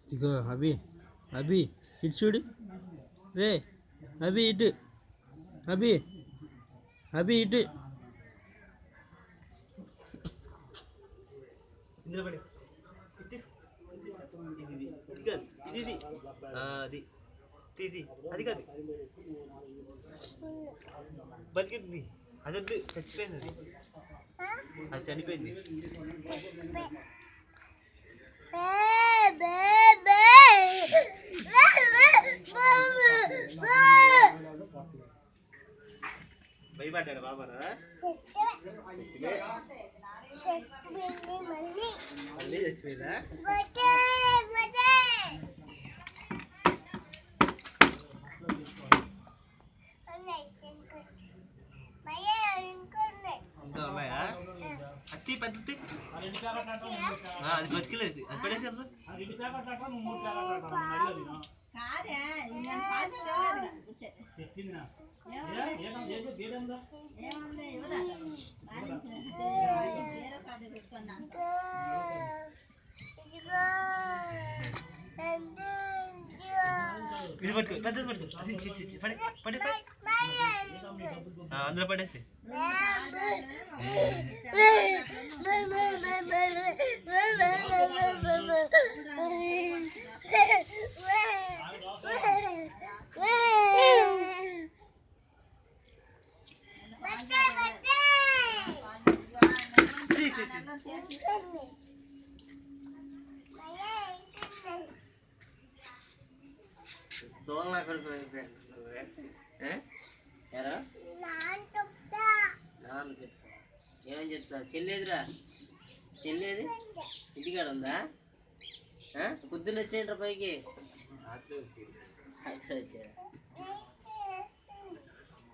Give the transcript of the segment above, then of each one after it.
ఇగో అభి అభి ఇటు చూడు రే అభి ఇటు అభి అభి ఇటు అది కాదు బతికింది అదొద్దు చచ్చిపోయింది అది చనిపోయింది భయపడ్డాడు బాబారా మళ్ళీ చచ్చిపోయిందా ఇంకా ఉన్నాయా అట్టి పెద్దది అది బతికలేదు అది పడేసారు ఇది పట్టుకో పెద్దది పట్టుకో పడే పడే అందులో పడేసి దోళన ఏమని చెప్తా చెల్లేదురా చెల్లేది ఇంటికాడ ఉందా పొద్దున్న వచ్చేయండి పైకి వచ్చారా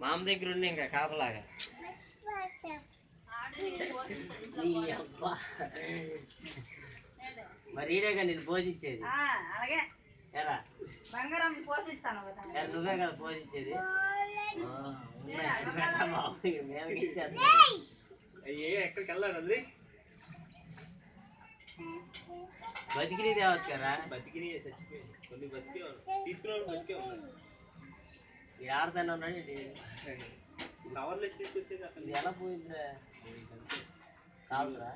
మామ దగ్గర ఉండి ఇంకా కాపలాగా అబ్బా మరి ఈడేగా నేను పోషించేది ఎలా నువ్వే కదా పోషించేది ఎక్కడికి వెళ్ళాలి బతికిని తేవచ్చు కదా బతికిని చచ్చిపోయింది కొన్ని బతికే తీసుకున్నాడు బతికే ఉన్నాడు ఇది ఆడతానే ఉన్నాడు కవర్లో తీసుకొచ్చేది అక్కడ ఎలా పోయిందిరా కాదురా